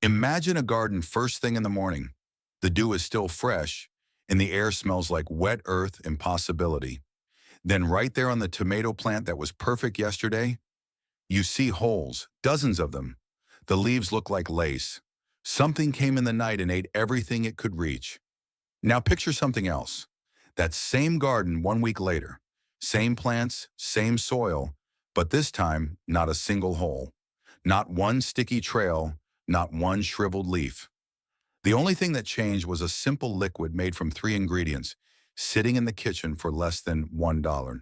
Imagine a garden first thing in the morning. The dew is still fresh, and the air smells like wet earth and possibility. Then right there on the tomato plant that was perfect yesterday, you see holes, dozens of them. The leaves look like lace. Something came in the night and ate everything it could reach. Now picture something else. That same garden 1 week later. Same plants, same soil, but this time not a single hole. Not one sticky trail, not one shriveled leaf. The only thing that changed was a simple liquid made from 3 ingredients, sitting in the kitchen for less than $1.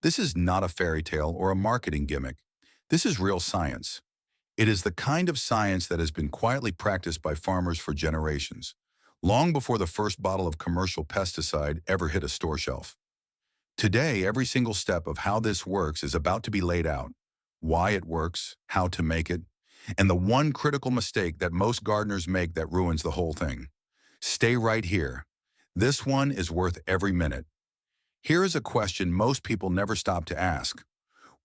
This is not a fairy tale or a marketing gimmick. This is real science. It is the kind of science that has been quietly practiced by farmers for generations, long before the first bottle of commercial pesticide ever hit a store shelf. Today, every single step of how this works is about to be laid out. Why it works, how to make it, and the one critical mistake that most gardeners make that ruins the whole thing. Stay right here. This one is worth every minute. Here is a question most people never stop to ask.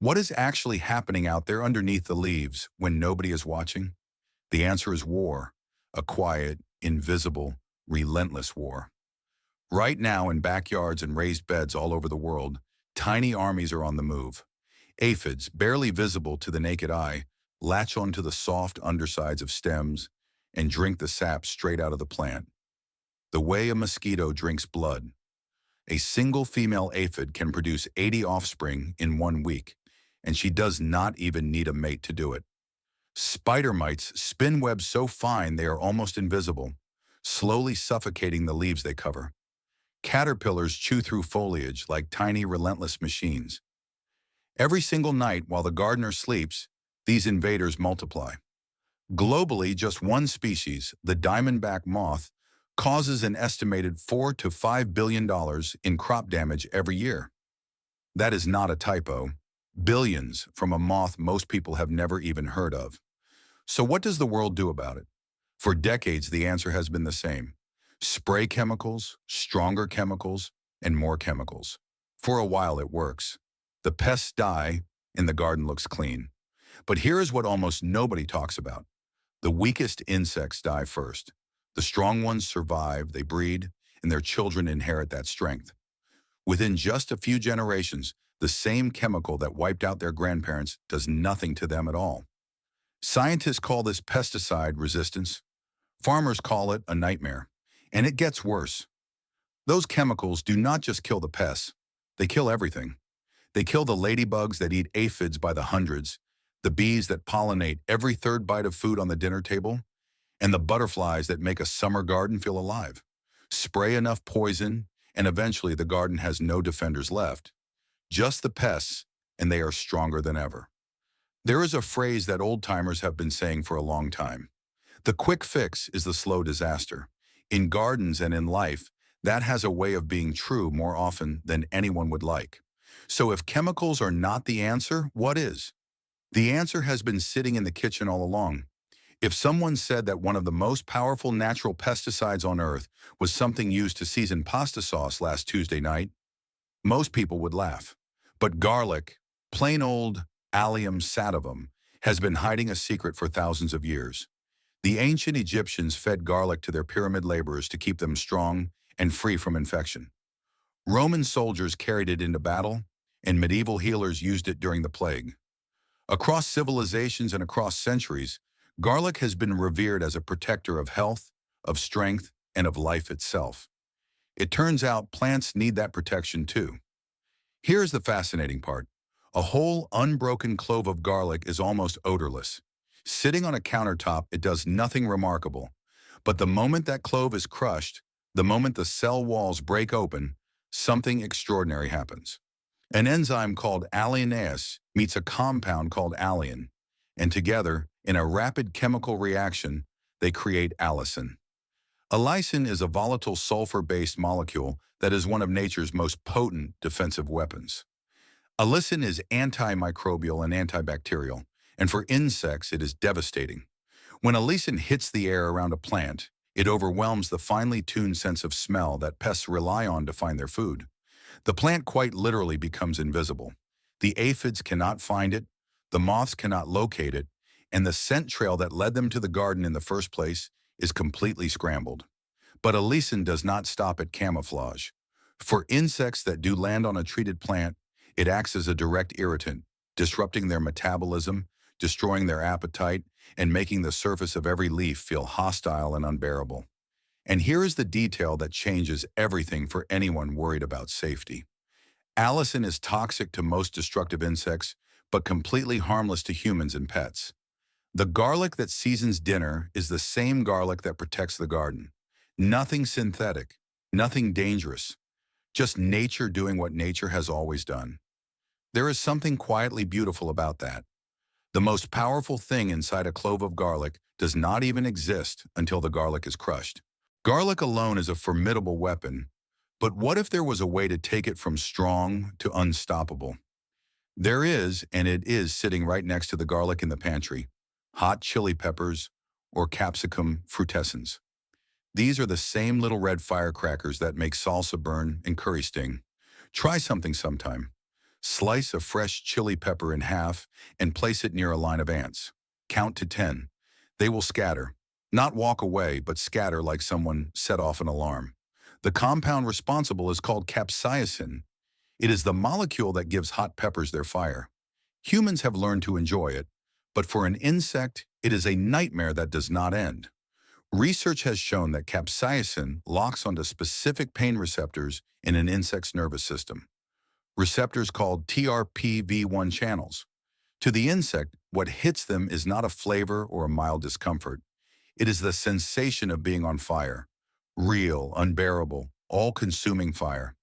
What is actually happening out there underneath the leaves when nobody is watching? The answer is war, a quiet, invisible, relentless war. Right now, in backyards and raised beds all over the world, tiny armies are on the move. Aphids, barely visible to the naked eye, latch onto the soft undersides of stems and drink the sap straight out of the plant. The way a mosquito drinks blood. A single female aphid can produce 80 offspring in 1 week, and she does not even need a mate to do it. Spider mites spin webs so fine they are almost invisible, slowly suffocating the leaves they cover. Caterpillars chew through foliage like tiny, relentless machines. Every single night while the gardener sleeps, these invaders multiply. Globally, just one species, the diamondback moth, causes an estimated $4 to $5 billion in crop damage every year. That is not a typo. Billions from a moth most people have never even heard of. So what does the world do about it? For decades, the answer has been the same. Spray chemicals, stronger chemicals, and more chemicals. For a while it works. The pests die, and the garden looks clean. But here is what almost nobody talks about. The weakest insects die first. The strong ones survive, they breed, and their children inherit that strength. Within just a few generations, the same chemical that wiped out their grandparents does nothing to them at all. Scientists call this pesticide resistance. Farmers call it a nightmare. And it gets worse. Those chemicals do not just kill the pests, they kill everything. They kill the ladybugs that eat aphids by the hundreds, the bees that pollinate every third bite of food on the dinner table, and the butterflies that make a summer garden feel alive. Spray enough poison, and eventually the garden has no defenders left. Just the pests, and they are stronger than ever. There is a phrase that old-timers have been saying for a long time. The quick fix is the slow disaster. In gardens and in life, that has a way of being true more often than anyone would like. So if chemicals are not the answer, what is? The answer has been sitting in the kitchen all along. If someone said that one of the most powerful natural pesticides on earth was something used to season pasta sauce last Tuesday night, most people would laugh. But garlic, plain old Allium sativum, has been hiding a secret for thousands of years. The ancient Egyptians fed garlic to their pyramid laborers to keep them strong and free from infection. Roman soldiers carried it into battle, and medieval healers used it during the plague. Across civilizations and across centuries, garlic has been revered as a protector of health, of strength, and of life itself. It turns out plants need that protection too. Here's the fascinating part. A whole unbroken clove of garlic is almost odorless. Sitting on a countertop, it does nothing remarkable. But the moment that clove is crushed, the moment the cell walls break open, something extraordinary happens. An enzyme called alliinase meets a compound called alliin, and together, in a rapid chemical reaction, they create allicin. Allicin is a volatile sulfur-based molecule that is one of nature's most potent defensive weapons. Allicin is antimicrobial and antibacterial, and for insects it is devastating. When allicin hits the air around a plant, it overwhelms the finely tuned sense of smell that pests rely on to find their food. The plant quite literally becomes invisible. The aphids cannot find it, the moths cannot locate it, and the scent trail that led them to the garden in the first place is completely scrambled. But allicin does not stop at camouflage. For insects that do land on a treated plant, it acts as a direct irritant, disrupting their metabolism, destroying their appetite, and making the surface of every leaf feel hostile and unbearable. And here is the detail that changes everything for anyone worried about safety. Allicin is toxic to most destructive insects, but completely harmless to humans and pets. The garlic that seasons dinner is the same garlic that protects the garden. Nothing synthetic, nothing dangerous, just nature doing what nature has always done. There is something quietly beautiful about that. The most powerful thing inside a clove of garlic does not even exist until the garlic is crushed. Garlic alone is a formidable weapon, but what if there was a way to take it from strong to unstoppable? There is, and it is sitting right next to the garlic in the pantry. Hot chili peppers or capsicum frutescens. These are the same little red firecrackers that make salsa burn and curry sting. Try something sometime. Slice a fresh chili pepper in half and place it near a line of ants. Count to 10. They will scatter. Not walk away, but scatter like someone set off an alarm. The compound responsible is called capsaicin. It is the molecule that gives hot peppers their fire. Humans have learned to enjoy it, but for an insect, it is a nightmare that does not end. Research has shown that capsaicin locks onto specific pain receptors in an insect's nervous system. Receptors called TRPV1 channels. To the insect, what hits them is not a flavor or a mild discomfort. It is the sensation of being on fire. Real, unbearable, all-consuming fire.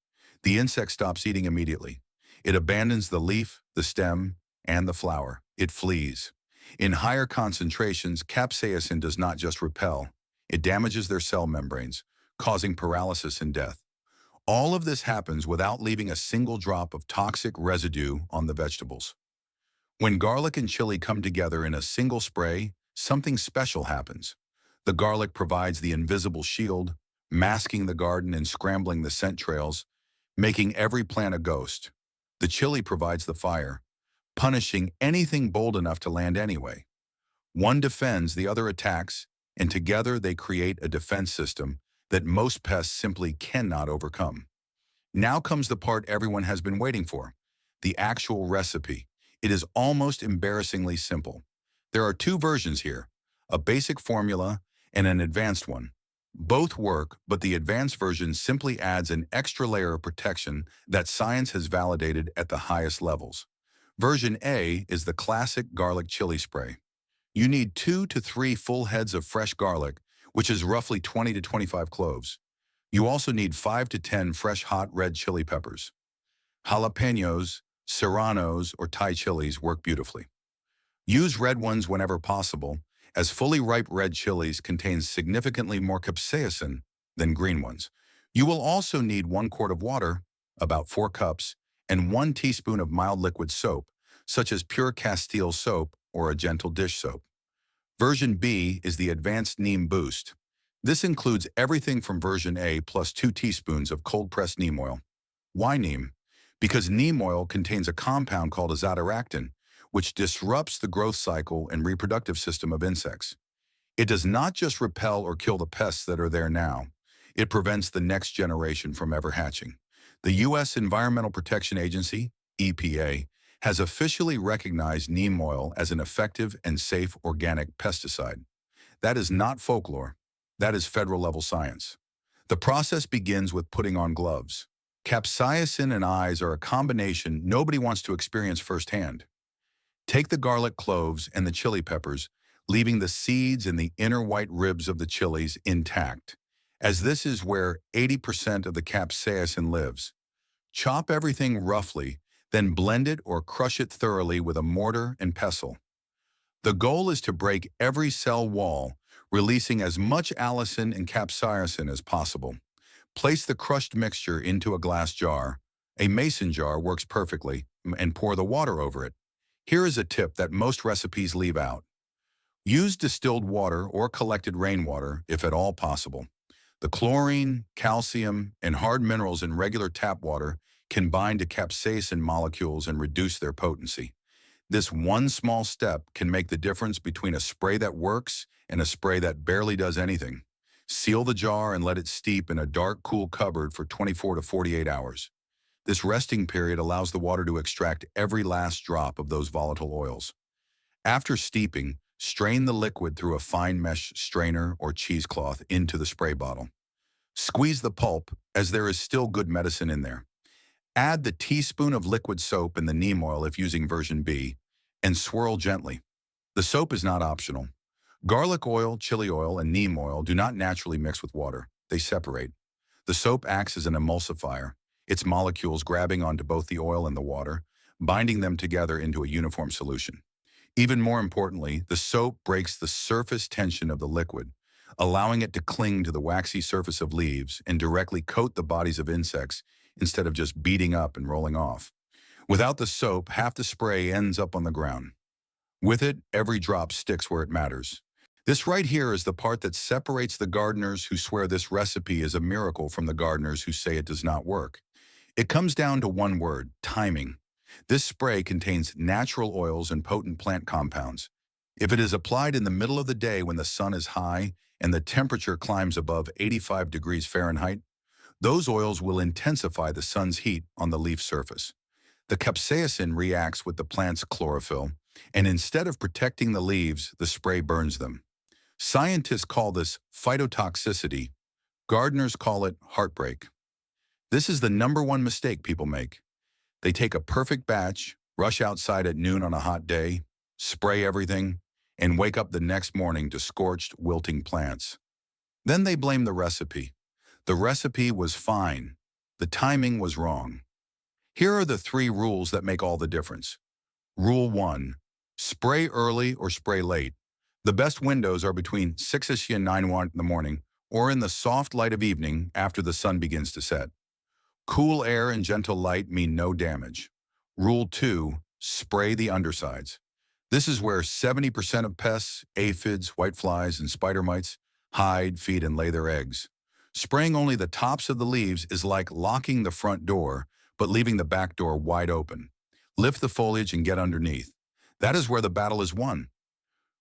The insect stops eating immediately. It abandons the leaf, the stem, and the flower. It flees. In higher concentrations, capsaicin does not just repel. It damages their cell membranes, causing paralysis and death. All of this happens without leaving a single drop of toxic residue on the vegetables. When garlic and chili come together in a single spray, something special happens. The garlic provides the invisible shield, masking the garden and scrambling the scent trails, making every plant a ghost. The chili provides the fire, punishing anything bold enough to land anyway. One defends, the other attacks, and together they create a defense system that most pests simply cannot overcome. Now comes the part everyone has been waiting for, the actual recipe. It is almost embarrassingly simple. There are two versions here, a basic formula and an advanced one. Both work, but the advanced version simply adds an extra layer of protection that science has validated at the highest levels. Version A is the classic garlic chili spray. You need 2 to 3 full heads of fresh garlic, which is roughly 20 to 25 cloves. You also need 5 to 10 fresh hot red chili peppers. Jalapenos, serranos, or Thai chilies work beautifully. Use red ones whenever possible, as fully ripe red chilies contain significantly more capsaicin than green ones. You will also need 1 quart of water, about 4 cups, and 1 teaspoon of mild liquid soap, such as pure Castile soap or a gentle dish soap. Version B is the Advanced Neem Boost. This includes everything from version A plus 2 teaspoons of cold-pressed neem oil. Why neem? Because neem oil contains a compound called azadirachtin, which disrupts the growth cycle and reproductive system of insects. It does not just repel or kill the pests that are there now. It prevents the next generation from ever hatching. The U.S. Environmental Protection Agency, EPA, has officially recognized neem oil as an effective and safe organic pesticide. That is not folklore. That is federal-level science. The process begins with putting on gloves. Capsaicin and eyes are a combination nobody wants to experience firsthand. Take the garlic cloves and the chili peppers, leaving the seeds and the inner white ribs of the chilies intact, as this is where 80% of the capsaicin lives. Chop everything roughly, then blend it or crush it thoroughly with a mortar and pestle. The goal is to break every cell wall, releasing as much allicin and capsaicin as possible. Place the crushed mixture into a glass jar. A mason jar works perfectly, and pour the water over it. Here is a tip that most recipes leave out. Use distilled water or collected rainwater, if at all possible. The chlorine, calcium, and hard minerals in regular tap water can bind to capsaicin molecules and reduce their potency. This one small step can make the difference between a spray that works and a spray that barely does anything. Seal the jar and let it steep in a dark, cool cupboard for 24 to 48 hours. This resting period allows the water to extract every last drop of those volatile oils. After steeping, strain the liquid through a fine mesh strainer or cheesecloth into the spray bottle. Squeeze the pulp, as there is still good medicine in there. Add the teaspoon of liquid soap and the neem oil if using version B, and swirl gently. The soap is not optional. Garlic oil, chili oil, and neem oil do not naturally mix with water. They separate. The soap acts as an emulsifier, its molecules grabbing onto both the oil and the water, binding them together into a uniform solution. Even more importantly, the soap breaks the surface tension of the liquid, allowing it to cling to the waxy surface of leaves and directly coat the bodies of insects instead of just beating up and rolling off. Without the soap, half the spray ends up on the ground. With it, every drop sticks where it matters. This right here is the part that separates the gardeners who swear this recipe is a miracle from the gardeners who say it does not work. It comes down to one word: timing. This spray contains natural oils and potent plant compounds. If it is applied in the middle of the day when the sun is high and the temperature climbs above 85 degrees Fahrenheit, those oils will intensify the sun's heat on the leaf surface. The capsaicin reacts with the plant's chlorophyll, and instead of protecting the leaves, the spray burns them. Scientists call this phytotoxicity. Gardeners call it heartbreak. This is the #1 mistake people make. They take a perfect batch, rush outside at noon on a hot day, spray everything, and wake up the next morning to scorched, wilting plants. Then they blame the recipe. The recipe was fine. The timing was wrong. Here are the 3 rules that make all the difference. Rule 1. Spray early or spray late. The best windows are between 6ish and 9 in the morning or in the soft light of evening after the sun begins to set. Cool air and gentle light mean no damage. Rule 2. Spray the undersides. This is where 70% of pests, aphids, whiteflies, and spider mites hide, feed, and lay their eggs. Spraying only the tops of the leaves is like locking the front door, but leaving the back door wide open. Lift the foliage and get underneath. That is where the battle is won.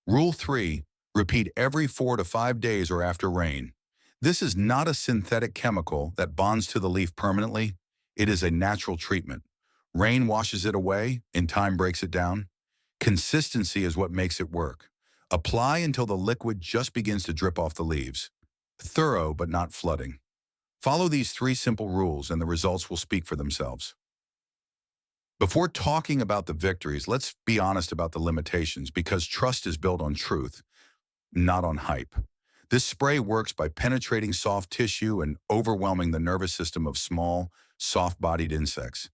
Rule 3. Repeat every 4 to 5 days or after rain. This is not a synthetic chemical that bonds to the leaf permanently. It is a natural treatment. Rain washes it away, and time breaks it down. Consistency is what makes it work. Apply until the liquid just begins to drip off the leaves. Thorough but not flooding. Follow these 3 simple rules and the results will speak for themselves. Before talking about the victories, let's be honest about the limitations, because trust is built on truth, not on hype. This spray works by penetrating soft tissue and overwhelming the nervous system of small, soft-bodied insects.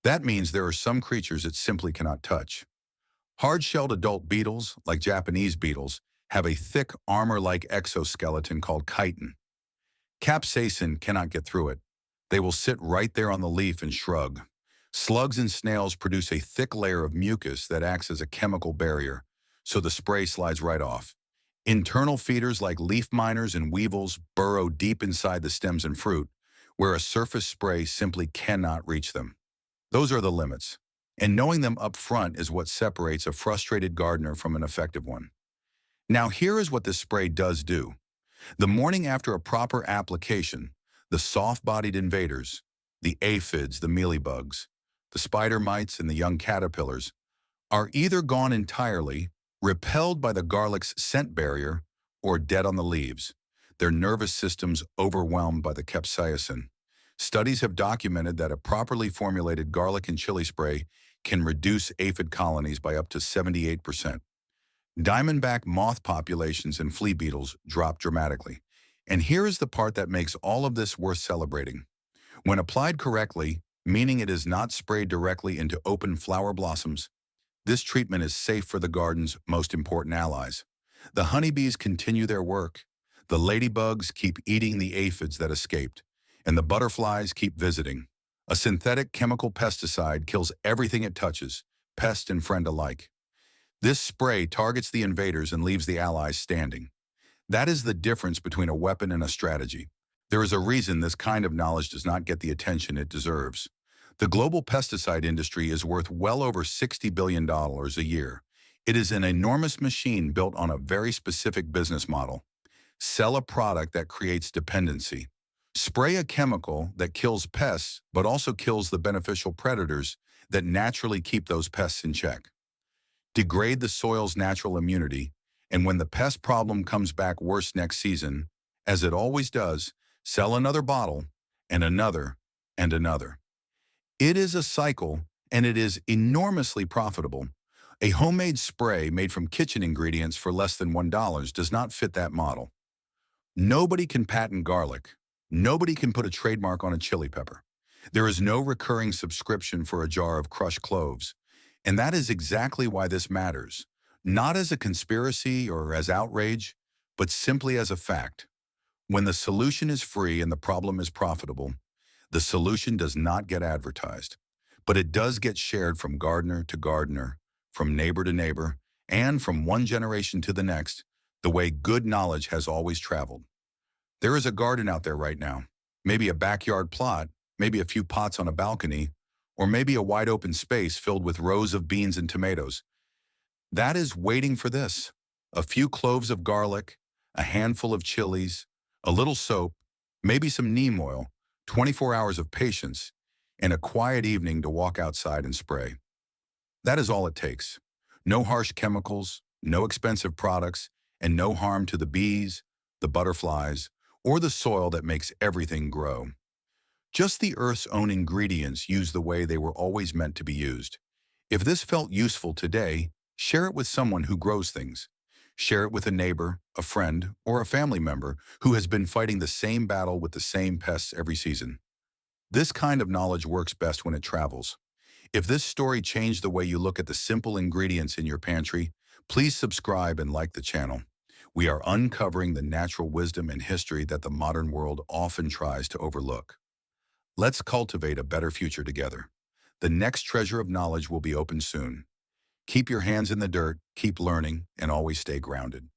That means there are some creatures it simply cannot touch. Hard-shelled adult beetles, like Japanese beetles, have a thick armor-like exoskeleton called chitin. Capsaicin cannot get through it. They will sit right there on the leaf and shrug. Slugs and snails produce a thick layer of mucus that acts as a chemical barrier, so the spray slides right off. Internal feeders like leaf miners and weevils burrow deep inside the stems and fruit, where a surface spray simply cannot reach them. Those are the limits, and knowing them up front is what separates a frustrated gardener from an effective one. Now here is what this spray does do. The morning after a proper application, the soft-bodied invaders, the aphids, the mealybugs, the spider mites, and the young caterpillars, are either gone entirely, repelled by the garlic's scent barrier, or dead on the leaves, their nervous systems overwhelmed by the capsaicin. Studies have documented that a properly formulated garlic and chili spray can reduce aphid colonies by up to 78%. Diamondback moth populations and flea beetles drop dramatically. And here is the part that makes all of this worth celebrating. When applied correctly, meaning it is not sprayed directly into open flower blossoms, this treatment is safe for the garden's most important allies. The honeybees continue their work, the ladybugs keep eating the aphids that escaped, and the butterflies keep visiting. A synthetic chemical pesticide kills everything it touches, pest and friend alike. This spray targets the invaders and leaves the allies standing. That is the difference between a weapon and a strategy. There is a reason this kind of knowledge does not get the attention it deserves. The global pesticide industry is worth well over $60 billion a year. It is an enormous machine built on a very specific business model. Sell a product that creates dependency. Spray a chemical that kills pests but also kills the beneficial predators that naturally keep those pests in check. Degrade the soil's natural immunity, and when the pest problem comes back worse next season, as it always does, sell another bottle and another and another. It is a cycle, and it is enormously profitable. A homemade spray made from kitchen ingredients for less than $1 does not fit that model. Nobody can patent garlic. Nobody can put a trademark on a chili pepper. There is no recurring subscription for a jar of crushed cloves. And that is exactly why this matters. Not as a conspiracy or as outrage, but simply as a fact. When the solution is free and the problem is profitable, the solution does not get advertised, but it does get shared from gardener to gardener, from neighbor to neighbor, and from one generation to the next, the way good knowledge has always traveled. There is a garden out there right now, maybe a backyard plot, maybe a few pots on a balcony, or maybe a wide open space filled with rows of beans and tomatoes. That is waiting for this. A few cloves of garlic, a handful of chilies, a little soap, maybe some neem oil, 24 hours of patience, and a quiet evening to walk outside and spray. That is all it takes. No harsh chemicals, no expensive products, and no harm to the bees, the butterflies, or the soil that makes everything grow. Just the Earth's own ingredients used the way they were always meant to be used. If this felt useful today, share it with someone who grows things. Share it with a neighbor, a friend, or a family member who has been fighting the same battle with the same pests every season. This kind of knowledge works best when it travels. If this story changed the way you look at the simple ingredients in your pantry, please subscribe and like the channel. We are uncovering the natural wisdom and history that the modern world often tries to overlook. Let's cultivate a better future together. The next treasure of knowledge will be open soon. Keep your hands in the dirt, keep learning, and always stay grounded.